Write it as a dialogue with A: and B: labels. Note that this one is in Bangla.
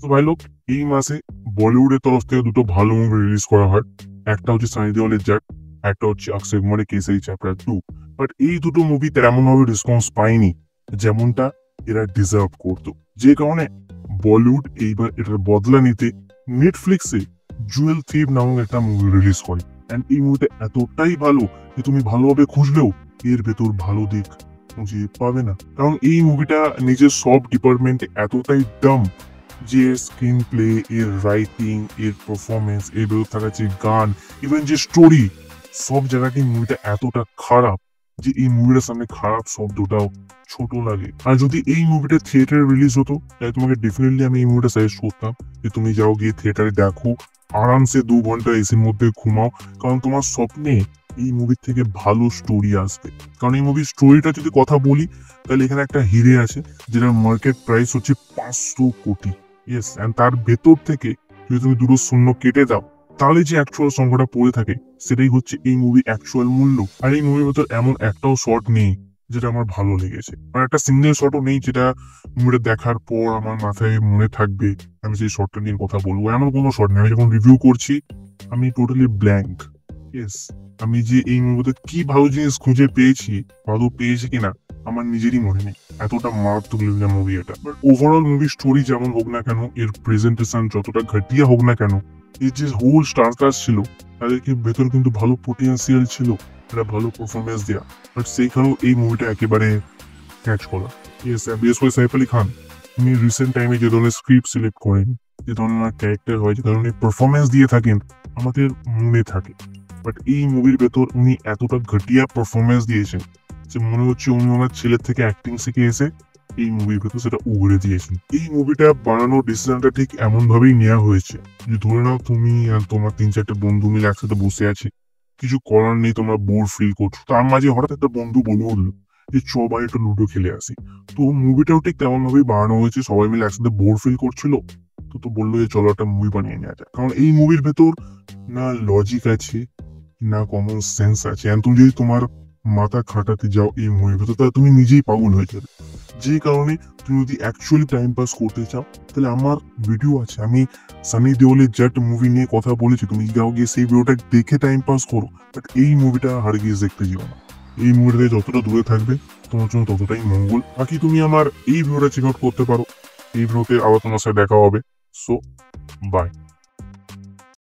A: তো ভাই লোক, এই মাসে বলিউডের তরফ থেকে দুটো ভালো মুভি রিলিজ করা হয়। একটা হচ্ছে সানি দেওয়ালের জাট, একটা হচ্ছে অক্ষয় কুমারের কেসারি চ্যাপ্টার 2। বাট এই দুটো মুভি তেমন ভাবে রেসপন্স পায়নি যেমনটা এরা ডিজার্ভ করতো। যে কারণে বলিউড এইবার এটার বদলা নিতে নেটফ্লিক্সে জুয়েল থিপ নামক একটা মুভি রিলিজ করে। অ্যান্ড এই মুভিটা এতটাই ভালো যে তুমি ভালোভাবে খুঁজলেও এর ভেতর ভালো দিক খুঁজে পাবে না। কারণ এই মুভিটা নিজের সব ডিপার্টমেন্টে এতটাই ডাম যে স্ক্রিন প্লে, এর রাইটিং, এর পারফরমেন্স, এর ভেতর থাকা যে গান, ইভেন যে স্টোরি, সব জায়গাতেই মুভিটা এতটা খারাপ যে এই মুভিটার সামনে খারাপ শব্দটাও ছোট লাগে। আর যদি এই মুভিটা থিয়েটারে রিলিজ হতো তাহলে তোমাকে ডেফিনেটলি আমি এই মুভিটা সাজেস্ট করতাম যে তুমি যাও গিয়ে থিয়েটারে দেখো, আরামসে 2 ঘন্টা এসির মধ্যে ঘুমাও। কারণ তোমার স্বপ্নে এই মুভির থেকে ভালো স্টোরি আসবে। কারণ এই মুভির স্টোরিটা যদি কথা বলি তাহলে এখানে একটা হিরে আছে যেটার মার্কেট প্রাইস হচ্ছে 500 কোটি। ইয়েস, অ্যান্ড তার ভেতর থেকে যদি তুমি দুটো শূন্য কেটে দাও তাহলে যে অ্যাকচুয়াল সংখ্যাটা পড়ে থাকে সেটাই হচ্ছে এই মুভি অ্যাকচুয়াল মূল্য। আর এই মুভির ভেতর এমন একটাও শট নেই যেটা আমার ভালো লেগেছে, আর একটা সিঙ্গেল শটও নেই যেটা মুভিটা দেখার পর আমার মাথায় মনে থাকবে আমি সেই শটটা নিয়ে কথা বলবো। এমন কোনো শট নেই। আমি যখন রিভিউ করছি আমি টোটালি ব্ল্যাঙ্ক। ইয়েস, আমি যে এই মুভিতে কি ভালো জিনিস খুঁজে পেয়েছি, ভালো পেয়েছি কিনা আমার নিজেরই মনে নেই। এতটা মারাত্মক লেভেলের মুভি এটা। বাট ওভারঅল মুভি স্টোরি যেমন হোক না কেন, এর প্রেজেন্টেশন যতটা ঘটিয়া হোক না কেন, এর যে হোল স্টার কাস্ট ছিল তাদেরকে ভেতর কিন্তু ভালো পোটেন্সিয়াল ছিল, একটা ভালো পারফরমেন্স দেওয়া। বাট সেইখানেও এই মুভিটা একেবারে ক্যাচ করা। ইয়েস, বিশেষ করে সাইফ আলী খান, উনি রিসেন্ট টাইমে যে ধরনের স্ক্রিপ্ট সিলেক্ট করেন, যে ধরনের ক্যারেক্টার হয়, যে ধরনের পারফরমেন্স দিয়ে থাকেন আমাদের মনে থাকে। বাট এই মুভির ভেতর উনি এতটা ঘটিয়া পারফরমেন্স দিয়েছেন যে মনে হচ্ছে উনি ওনার ছেলের থেকে অ্যাক্টিং শিখে এসে এই মুভির ভেতর সেটা উগড়ে দিয়েছেন। এই মুভিটা বানানোর ডিসিশনটা ঠিক এমন ভাবেই নেওয়া হয়েছে যে ধরে নাও তুমি আর তোমার 3-4টে বন্ধু মিলে একসাথে বসে আছে, কিছু করার নেই, তোমরা বোর ফিল করছো, তার মাঝে হঠাৎ একটা বন্ধু বলে উঠলো যে চ ভাই একটু লুডো খেলে আসি। তো মুভিটাও ঠিক তেমন ভাবেই বানানো হয়েছে, সবাই মিলে একসাথে বোর ফিল করছিল, তো বললো যে চলো একটা মুভি বানিয়ে নেওয়া যায়। কারণ এই মুভির ভেতর না লজিক আছে না কমন সেন্স আছে। তুমি যদি তোমার মাথা খাটাতে যাও এই মুভির ভেতর তাহলে তুমি নিজেই পাগল হয়ে যাবে। যে কারণে তুমি যদি অ্যাকচুয়ালি টাইম পাস করতে চাও তাহলে আমার ভিডিও আছে, আমি সানি দেওলের জাট মুভি নিয়ে কথা বলেছি, তুমি যাও গিয়ে সেই ভিডিওটা দেখে টাইম পাস করো। বাট এই মুভিটা হারগিজ দেখতে যেও না। এই মুভিটা থেকে যতটা দূরে থাকবে তোমার জন্য ততটাই মঙ্গল। বাকি তুমি আমার এই ভিডিওটা চেক আউট করতে পারো। এই ভিডিওতে আবার তোমার সাথে দেখা হবে। So by.